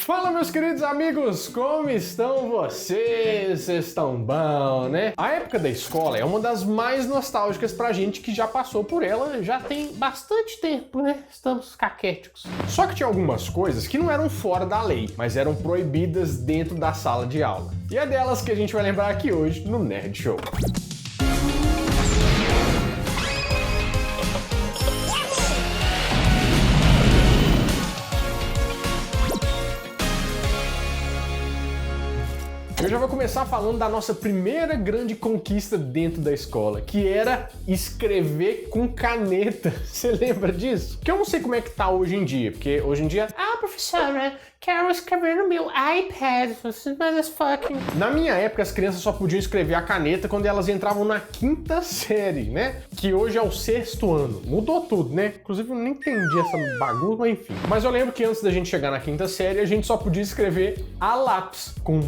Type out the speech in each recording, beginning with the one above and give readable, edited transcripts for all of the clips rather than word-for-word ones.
Fala, meus queridos amigos, como estão vocês? Vocês estão bom, né? A época da escola é uma das mais nostálgicas pra gente que já passou por ela já tem bastante tempo, né? Estamos caquéticos. Só que tinha algumas coisas que não eram fora da lei, mas eram proibidas dentro da sala de aula. E é delas que a gente vai lembrar aqui hoje no Nerd Show. Eu já vou começar falando da nossa primeira grande conquista dentro da escola, que era escrever com caneta. Você lembra disso? Que eu não sei como é que tá hoje em dia, porque hoje em dia... professora, quero escrever no meu iPad. Na minha época, as crianças só podiam escrever a caneta quando elas entravam na quinta série, né? Que hoje é o sexto ano. Mudou tudo, né? Inclusive, eu não entendi essa bagunça, mas enfim. Mas eu lembro que antes da gente chegar na quinta série, a gente só podia escrever a lápis, com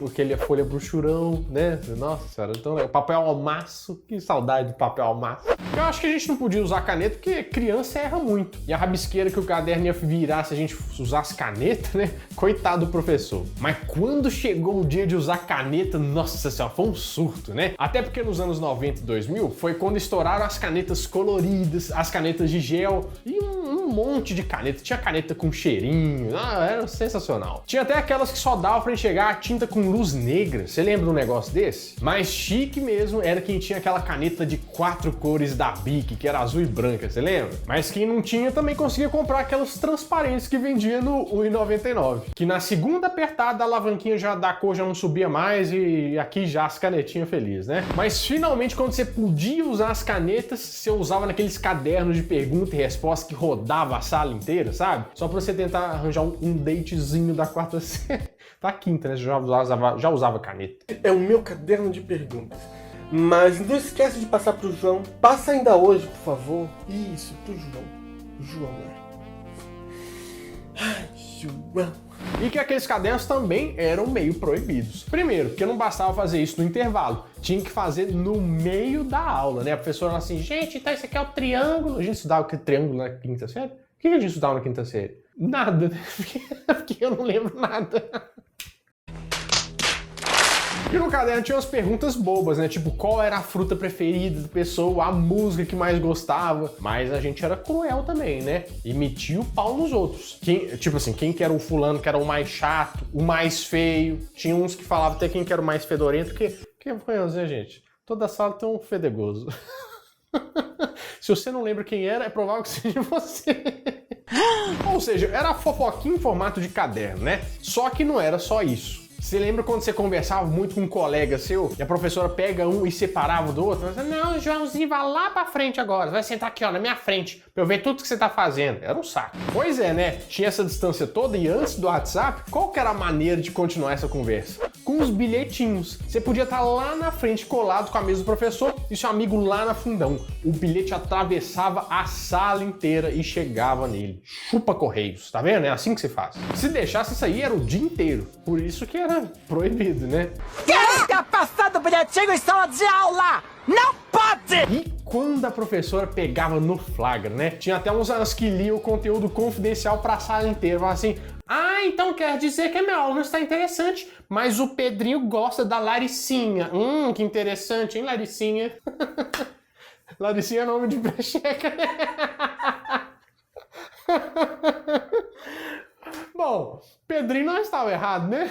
aquele folha brochurão, né? Nossa senhora, então, papel almaço. Que saudade do papel almaço. Eu acho que a gente não podia usar caneta porque criança erra muito. E a rabisqueira que o caderno ia virar se a gente usasse caneta, né? Coitado do professor. Mas quando chegou o dia de usar caneta, nossa senhora, foi um surto, né? Até porque nos anos 90 e 2000 foi quando estouraram as canetas coloridas, as canetas de gel e um monte de caneta. Tinha caneta com cheirinho, era sensacional. Tinha até aquelas que só dava pra enxergar a tinta com luz negra. Você lembra de um negócio desse? Mais chique mesmo era quem tinha aquela caneta de 4 cores da Bic, que era azul e branca, você lembra? Mas quem não tinha também conseguia comprar aquelas transparentes que vendia no R$1,99. Que na segunda apertada a alavanquinha da cor já não subia mais e aqui já as canetinhas felizes, né? Mas finalmente quando você podia usar as canetas, você usava naqueles cadernos de pergunta e resposta que rodava a sala inteira, sabe? Só pra você tentar arranjar um datezinho da quarta série. Da quinta, né? Já usava caneta. É o meu caderno de perguntas. Mas não esquece de passar pro João. Passa ainda hoje, por favor. Isso, pro João. João, né? Ai, João. E que aqueles cadernos também eram meio proibidos. Primeiro, porque não bastava fazer isso no intervalo, tinha que fazer no meio da aula, né? A professora assim, gente, então esse aqui é o triângulo. A gente estudava o triângulo na quinta série? O que a gente estudava na quinta série? Nada, né? Porque eu não lembro nada. E no caderno tinha umas perguntas bobas, né? Tipo, qual era a fruta preferida da pessoa, a música que mais gostava. Mas a gente era cruel também, né? E metia o pau nos outros. Tipo assim, quem que era o fulano que era o mais chato, o mais feio. Tinha uns que falavam até quem que era o mais fedorento, que conhece, né, gente? Toda sala tem um fedegoso. Se você não lembra quem era, é provável que seja você. Ou seja, era fofoquinha em formato de caderno, né? Só que não era só isso. Você lembra quando você conversava muito com um colega seu e a professora pega um e separava do outro? Você, não, Joãozinho, vai lá pra frente agora. Você vai sentar aqui, ó, na minha frente, pra eu ver tudo que você tá fazendo. Era um saco. Pois é, né? Tinha essa distância toda e antes do WhatsApp, qual que era a maneira de continuar essa conversa? Com os bilhetinhos. Você podia estar lá na frente, colado com a mesa do professor e seu amigo lá na fundão. O bilhete atravessava a sala inteira e chegava nele. Chupa Correios, tá vendo? É assim que se faz. Se deixasse isso aí, era o dia inteiro. Por isso que era proibido, né? Quem tá passando bilhetinho em sala de aula? Não pode! E quando a professora pegava no flagra, né? Tinha até uns que liam o conteúdo confidencial pra sala inteira. Falava assim, então quer dizer que a minha aula não está interessante, mas o Pedrinho gosta da Laricinha. Que interessante, hein, Laricinha? Laricinha é nome de brecheca. Bom, Pedrinho não estava errado, né?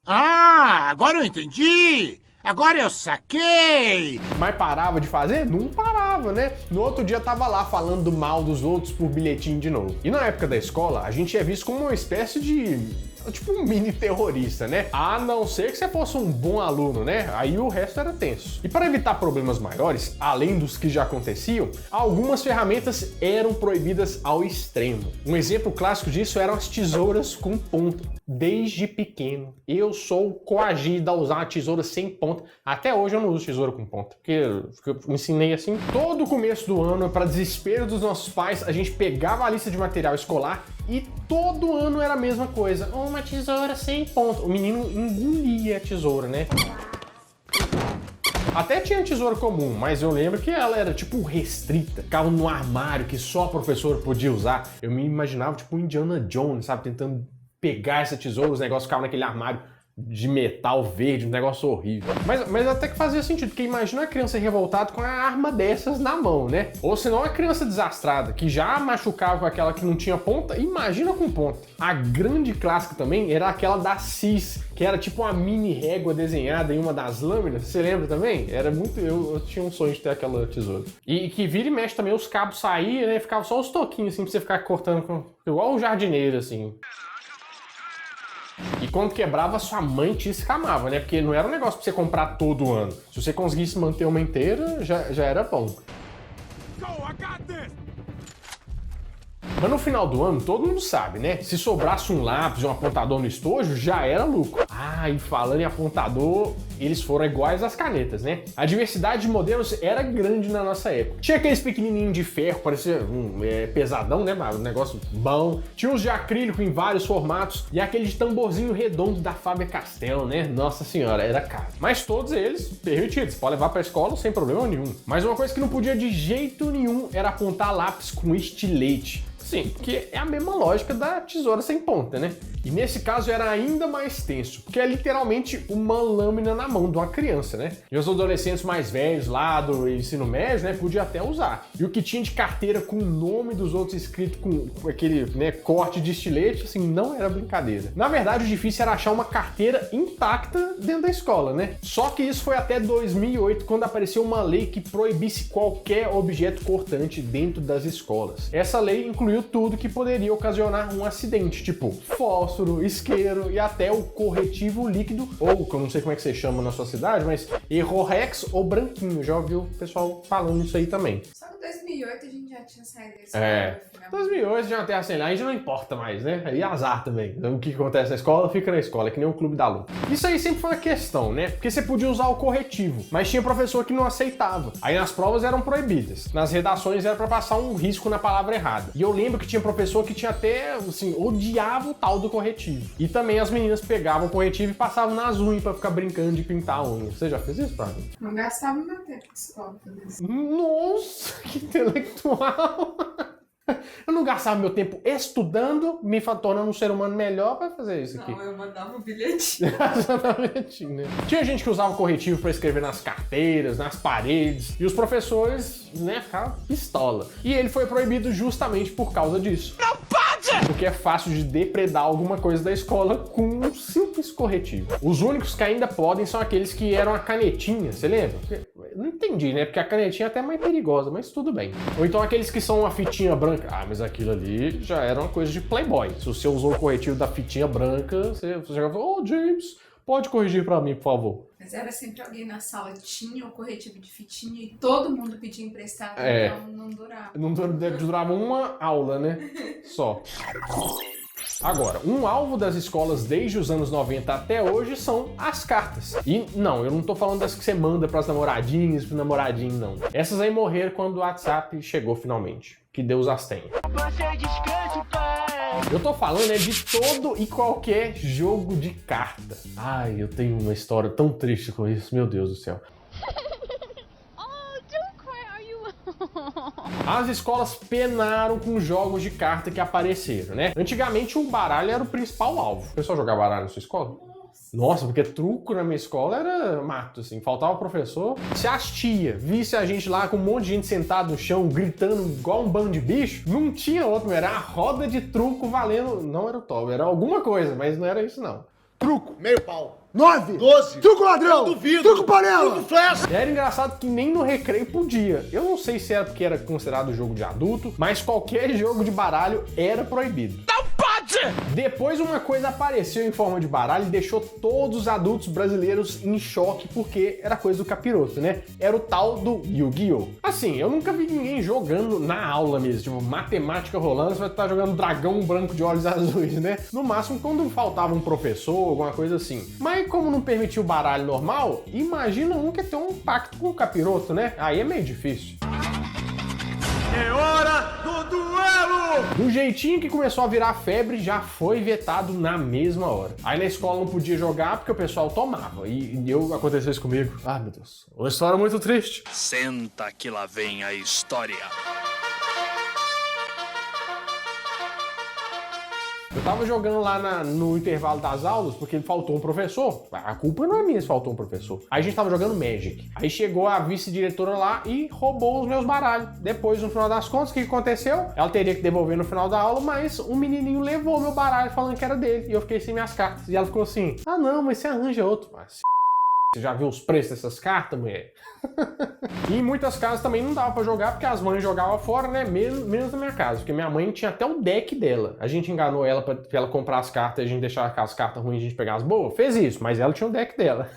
Agora eu entendi! Agora eu saquei! Mas parava de fazer? Não parava, né? No outro dia tava lá falando mal dos outros por bilhetinho de novo. E na época da escola, a gente é visto como uma espécie de... tipo um mini terrorista, né? A não ser que você fosse um bom aluno, né? Aí o resto era tenso. E para evitar problemas maiores, além dos que já aconteciam, algumas ferramentas eram proibidas ao extremo. Um exemplo clássico disso eram as tesouras com ponta. Desde pequeno, eu sou coagido a usar uma tesoura sem ponta. Até hoje eu não uso tesoura com ponta, porque eu me ensinei assim. Todo começo do ano, para desespero dos nossos pais, a gente pegava a lista de material escolar e todo ano era a mesma coisa. Uma tesoura sem ponta. O menino engolia a tesoura, né? Até tinha tesoura comum, mas eu lembro que ela era tipo restrita, ficava no armário que só a professora podia usar. Eu me imaginava tipo um Indiana Jones, sabe, tentando pegar essa tesoura, os negócios ficavam naquele armário de metal verde, um negócio horrível. Mas até que fazia sentido, porque imagina uma criança revoltada com a arma dessas na mão, né? Ou senão uma criança desastrada, que já machucava com aquela que não tinha ponta, imagina com ponta. A grande clássica também era aquela da Cis, que era tipo uma mini régua desenhada em uma das lâminas. Você lembra também? Era muito... Eu tinha um sonho de ter aquela tesoura. E que vira e mexe também, os cabos saíam, né? Ficava só os toquinhos, assim, pra você ficar cortando igual o jardineiro, assim. E quando quebrava, sua mãe te escamava, né? Porque não era um negócio pra você comprar todo ano. Se você conseguisse manter uma inteira, já era bom. Mas no final do ano, todo mundo sabe, né? Se sobrasse um lápis e um apontador no estojo, já era lucro. Ah, e falando em apontador, eles foram iguais às canetas, né? A diversidade de modelos era grande na nossa época. Tinha aqueles pequenininhos de ferro, parecia pesadão, né? Um negócio bom. Tinha os de acrílico em vários formatos e aquele de tamborzinho redondo da Faber-Castell, né? Nossa senhora, era caro. Mas todos eles permitidos, pode levar pra escola sem problema nenhum. Mas uma coisa que não podia de jeito nenhum era apontar lápis com estilete. Sim, porque é a mesma lógica da tesoura sem ponta, né? E nesse caso era ainda mais tenso, porque é literalmente uma lâmina na mão de uma criança, né? E os adolescentes mais velhos lá do ensino médio, né, podia até usar. E o que tinha de carteira com o nome dos outros escrito com aquele, né, corte de estilete, assim, não era brincadeira. Na verdade, o difícil era achar uma carteira intacta dentro da escola, né? Só que isso foi até 2008, quando apareceu uma lei que proibisse qualquer objeto cortante dentro das escolas. Essa lei incluiu tudo que poderia ocasionar um acidente, tipo fósforo, isqueiro e até o corretivo líquido, ou que eu não sei como é que você chama na sua cidade, mas Errorex ou branquinho. Já ouviu o pessoal falando isso aí também. Só que em 2008 a gente já tinha saído da escola. 2008 já tem a lá, aí já não importa mais, né? Aí azar também. Então, o que acontece na escola, fica na escola, é que nem o clube da luta. Isso aí sempre foi uma questão, né? Porque você podia usar o corretivo, mas tinha professor que não aceitava. Aí nas provas eram proibidas. Nas redações era pra passar um risco na palavra errada. E eu lembro que tinha professor que tinha até, assim, odiava o tal do corretivo. E também as meninas pegavam o corretivo e passavam nas unhas pra ficar brincando de pintar a unha. Você já fez isso, Prado? Não gastava meu tempo com escola pra isso. Nossa, que intelectual! Eu não gastava meu tempo estudando, me tornando um ser humano melhor pra fazer isso aqui. Não, eu mandava um bilhetinho. Né? Tinha gente que usava corretivo pra escrever nas carteiras, nas paredes, e os professores, né, ficavam pistola. E ele foi proibido justamente por causa disso. Não pode! Porque é fácil de depredar alguma coisa da escola com um simples corretivo. Os únicos que ainda podem são aqueles que eram a canetinha, você lembra? Não entendi, né? Porque a canetinha é até mais perigosa, mas tudo bem. Ou então aqueles que são a fitinha branca. Ah, mas aquilo ali já era uma coisa de playboy. Se você usou o corretivo da fitinha branca, você já falou, James, pode corrigir pra mim, por favor. Mas era sempre alguém na sala tinha o corretivo de fitinha e todo mundo pedia emprestado, então não durava. Não durava uma aula, né? Só. Agora, um alvo das escolas desde os anos 90 até hoje são as cartas. E não, eu não tô falando das que você manda pras namoradinhas, pro namoradinho, não. Essas aí morreram quando o WhatsApp chegou finalmente. Que Deus as tenha. Eu tô falando de todo e qualquer jogo de carta. Ai, eu tenho uma história tão triste com isso, meu Deus do céu. As escolas penaram com jogos de carta que apareceram, né? Antigamente o baralho era o principal alvo. O pessoal jogava baralho na sua escola? Nossa, porque truco na minha escola era mato, assim, faltava professor. Se as tia visse a gente lá com um monte de gente sentada no chão, gritando igual um bando de bicho, não tinha outro, era a roda de truco valendo, não era o top, era alguma coisa, mas não era isso não. Truco, meio pau. 9, 12, truco ladrão, duvido, truco panela, truco flash. E era engraçado que nem no recreio podia. Eu não sei se era porque era considerado jogo de adulto, mas qualquer jogo de baralho era proibido. Não pode! Depois uma coisa apareceu em forma de baralho e deixou todos os adultos brasileiros em choque porque era coisa do capiroto, né? Era o tal do Yu-Gi-Oh! Assim, eu nunca vi ninguém jogando na aula mesmo, tipo, matemática rolando, você vai estar jogando dragão branco de olhos azuis, né? No máximo quando faltava um professor, alguma coisa assim. Mas como não permitia o baralho normal, imagina um que tem um pacto com o capiroto, né? Aí é meio difícil. É hora do duelo! Do jeitinho que começou a virar febre, já foi vetado na mesma hora. Aí na escola não podia jogar porque o pessoal tomava. E aconteceu isso comigo. Ah, meu Deus. Uma história muito triste. Senta que lá vem a história. Eu tava jogando lá no intervalo das aulas, porque faltou um professor. A culpa não é minha se faltou um professor. Aí a gente tava jogando Magic. Aí chegou a vice-diretora lá e roubou os meus baralhos. Depois, no final das contas, o que aconteceu? Ela teria que devolver no final da aula, mas um menininho levou meu baralho falando que era dele. E eu fiquei sem minhas cartas. E ela ficou assim, ah não, mas você arranja outro. Mas você já viu os preços dessas cartas, mulher? E em muitas casas também não dava pra jogar, porque as mães jogavam fora, né? Menos na minha casa, porque minha mãe tinha até o deck dela. A gente enganou ela pra ela comprar as cartas e a gente deixar as cartas ruins e a gente pegar as boas. Fez isso, mas ela tinha o deck dela.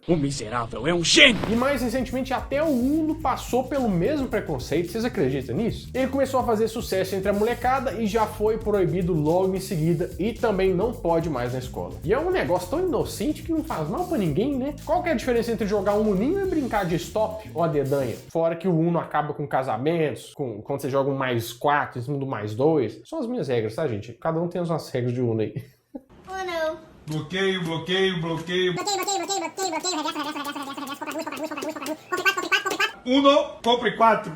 O miserável é um gênio! E mais recentemente até o Uno passou pelo mesmo preconceito, vocês acreditam nisso? Ele começou a fazer sucesso entre a molecada e já foi proibido logo em seguida e também não pode mais na escola. E é um negócio tão inocente que não faz mal pra ninguém, né? Qual que é a diferença entre jogar um Uninho e brincar de stop ou a dedanha? Fora que o Uno acaba com casamentos, quando você joga um +4 em cima do +2. São as minhas regras, tá, gente? Cada um tem as suas regras de Uno aí. Uno. Bloqueio, bloqueio, bloqueio. Uno, compre 4.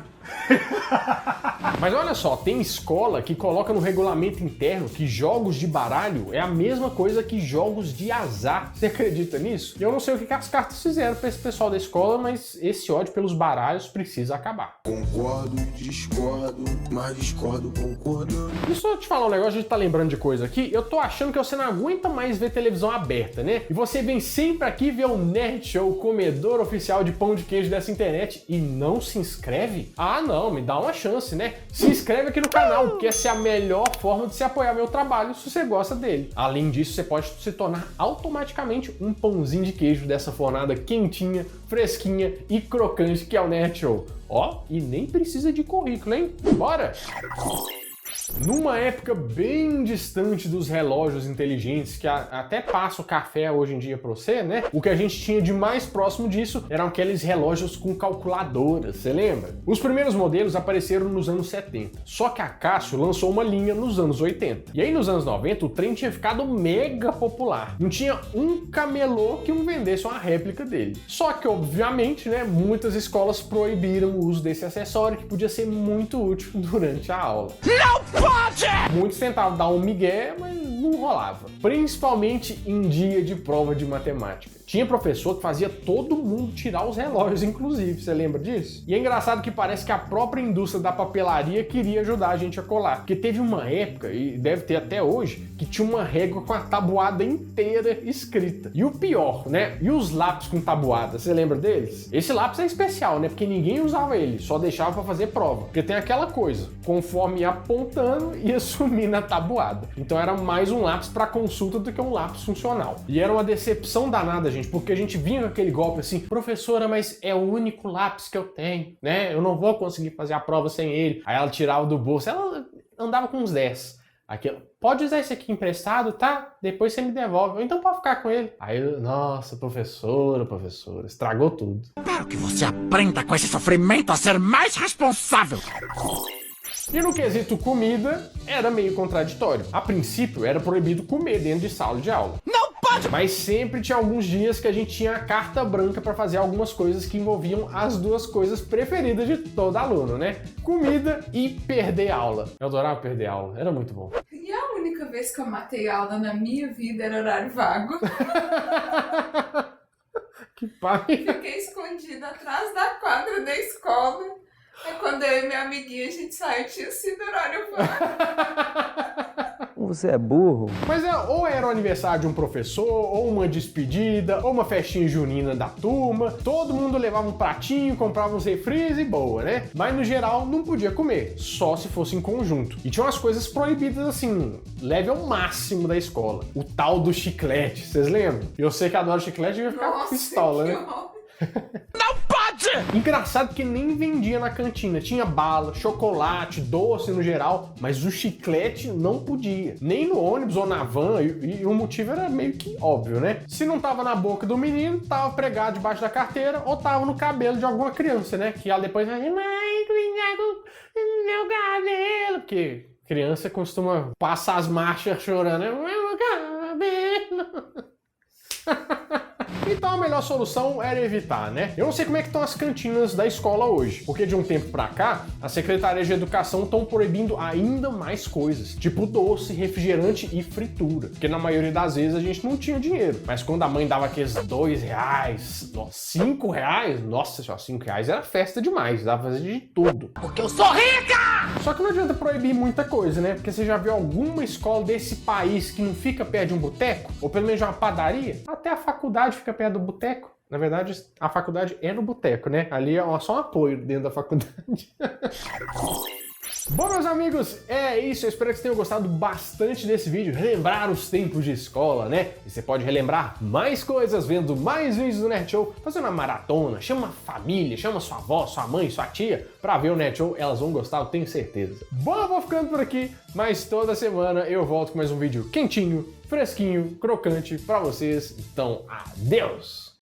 Mas olha só, tem escola que coloca no regulamento interno que jogos de baralho é a mesma coisa que jogos de azar. Você acredita nisso? Eu não sei o que as cartas fizeram pra esse pessoal da escola, mas esse ódio pelos baralhos precisa acabar. Concordo, discordo, mas discordo concordando. E só te falar um negócio, a gente tá lembrando de coisa aqui, eu tô achando que você não aguenta mais ver televisão aberta, né? E você vem sempre aqui ver o Nerd Show, o comedor oficial de pão de queijo dessa internet, e não se inscreve? Ah não, me dá uma chance, né? Se inscreve aqui no canal, porque essa é a melhor forma de se apoiar meu trabalho se você gosta dele. Além disso, você pode se tornar automaticamente um pãozinho de queijo dessa fornada quentinha, fresquinha e crocante que é o Nerd Show. Ó, e nem precisa de currículo, hein? Bora! Numa época bem distante dos relógios inteligentes, que até passa o café hoje em dia pra você, né? O que a gente tinha de mais próximo disso eram aqueles relógios com calculadoras, você lembra? Os primeiros modelos apareceram nos anos 70, só que a Casio lançou uma linha nos anos 80. E aí nos anos 90 o trem tinha ficado mega popular. Não tinha um camelô que não vendesse uma réplica dele. Só que, obviamente, né, muitas escolas proibiram o uso desse acessório que podia ser muito útil durante a aula. Não pode! Muitos tentavam dar um migué, mas não rolava. Principalmente em dia de prova de matemática. Tinha professor que fazia todo mundo tirar os relógios, inclusive. Você lembra disso? E é engraçado que parece que a própria indústria da papelaria queria ajudar a gente a colar. Porque teve uma época, e deve ter até hoje, que tinha uma régua com a tabuada inteira escrita. E o pior, né? E os lápis com tabuada, você lembra deles? Esse lápis é especial, né? Porque ninguém usava ele, só deixava pra fazer prova. Porque tem aquela coisa, conforme ia apontando, ia sumir na tabuada. Então era mais um lápis pra consulta do que um lápis funcional. E era uma decepção danada, gente, porque a gente vinha com aquele golpe assim, professora, mas é o único lápis que eu tenho, né? Eu não vou conseguir fazer a prova sem ele. Aí ela tirava do bolso, ela andava com uns 10. Aqui, pode usar esse aqui emprestado, tá? Depois você me devolve. Ou então pode ficar com ele. Aí, nossa, professora, estragou tudo. Espero que você aprenda com esse sofrimento a ser mais responsável. E no quesito comida, era meio contraditório. A princípio, era proibido comer dentro de sala de aula. Não pode! Mas sempre tinha alguns dias que a gente tinha a carta branca para fazer algumas coisas que envolviam as duas coisas preferidas de todo aluno, né? Comida e perder aula. Eu adorava perder aula, era muito bom. E a única vez que eu matei aula na minha vida era horário vago. Que pai! Fiquei escondida atrás da quadra da escola. Aí quando eu e minha amiguinha a gente saiu, tinha sido horário vago. Você é burro. Mas ou era o aniversário de um professor, ou uma despedida, ou uma festinha junina da turma. Todo mundo levava um pratinho, comprava uns refris e boa, né? Mas no geral não podia comer, só se fosse em conjunto. E tinha umas coisas proibidas assim, level máximo da escola. O tal do chiclete, vocês lembram? Eu sei que adoro chiclete e ia ficar pistola, né? Não pode! Engraçado que nem vendia na cantina. Tinha bala, chocolate, doce no geral, mas o chiclete não podia. Nem no ônibus ou na van, e o motivo era meio que óbvio, né? Se não tava na boca do menino, tava pregado debaixo da carteira ou tava no cabelo de alguma criança, né? Que ela depois vai dizer, mãe, cuidado com meu cabelo. Porque criança costuma passar as marchas chorando, meu cabelo. Então a melhor solução era evitar, né? Eu não sei como é que estão as cantinas da escola hoje, porque de um tempo pra cá, as secretarias de educação estão proibindo ainda mais coisas, tipo doce, refrigerante e fritura, porque na maioria das vezes a gente não tinha dinheiro, mas quando a mãe dava aqueles R$2, R$5, nossa senhora, R$5 era festa demais, dava pra fazer de tudo. Porque eu sou rica! Só que não adianta proibir muita coisa, né? Porque você já viu alguma escola desse país que não fica perto de um boteco? Ou pelo menos de uma padaria? Até a faculdade fica perto do boteco. Na verdade, a faculdade é no boteco, né? Ali é só um apoio dentro da faculdade. Bom, meus amigos, é isso. Eu espero que vocês tenham gostado bastante desse vídeo. Relembrar os tempos de escola, né? E você pode relembrar mais coisas vendo mais vídeos do Nerd Show, fazendo uma maratona, chama a família, chama sua avó, sua mãe, sua tia pra ver o Nerd Show. Elas vão gostar, eu tenho certeza. Bom, eu vou ficando por aqui, mas toda semana eu volto com mais um vídeo quentinho, fresquinho, crocante pra vocês. Então, adeus!